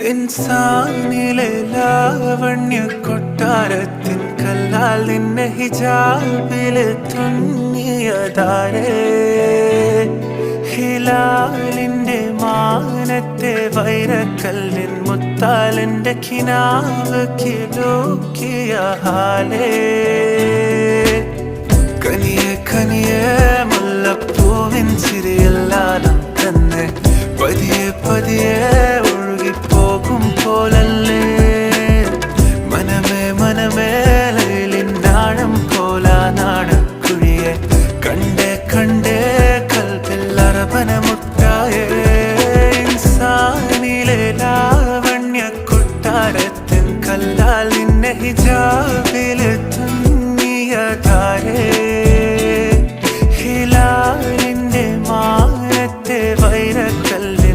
ഇൻസാനിലെ ലാവണ്യ കൊട്ടാരത്തിൻ കല്ലാൽ നിന്നെ ഹിജാബില് തുന്നിയതാരേ ഹിലാലിന്റെ മാനത്തെ വൈരക്കല്ലിൻ മുത്താലിന്റെ കിനാവ് കിലോക്കിയ ഹാലേ കനിയെ കനിയെ മുല്ലപ്പൂവിൻ ചിരിയെല്ലാതും തന്നെ